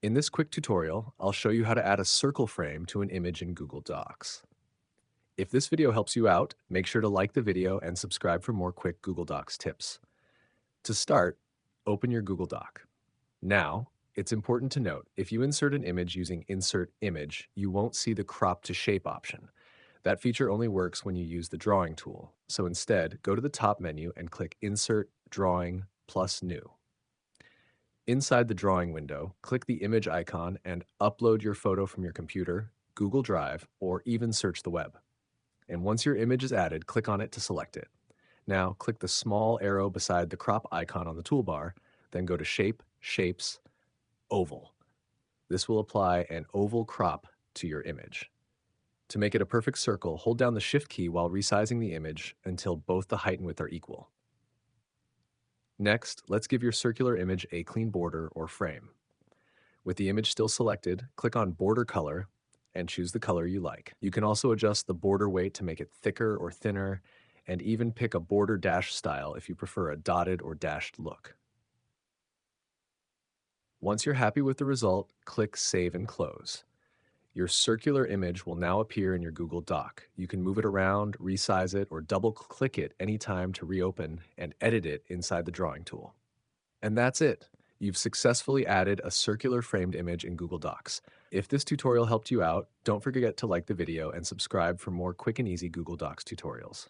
In this quick tutorial, I'll show you how to add a circle frame to an image in Google Docs. If this video helps you out, make sure to like the video and subscribe for more quick Google Docs tips. To start, open your Google Doc. Now, it's important to note, if you insert an image using Insert Image, you won't see the Crop to Shape option. That feature only works when you use the Drawing tool. So instead, go to the top menu and click Insert, Drawing, plus New. Inside the drawing window, click the image icon and upload your photo from your computer, Google Drive, or even search the web. And once your image is added, click on it to select it. Now, click the small arrow beside the crop icon on the toolbar, then go to Shape, Shapes, Oval. This will apply an oval crop to your image. To make it a perfect circle, hold down the Shift key while resizing the image until both the height and width are equal. Next, let's give your circular image a clean border or frame. With the image still selected, click on Border Color and choose the color you like. You can also adjust the border weight to make it thicker or thinner, and even pick a border dash style if you prefer a dotted or dashed look. Once you're happy with the result, click Save and Close. Your circular image will now appear in your Google Doc. You can move it around, resize it, or double-click it anytime to reopen and edit it inside the drawing tool. And that's it. You've successfully added a circular framed image in Google Docs. If this tutorial helped you out, don't forget to like the video and subscribe for more quick and easy Google Docs tutorials.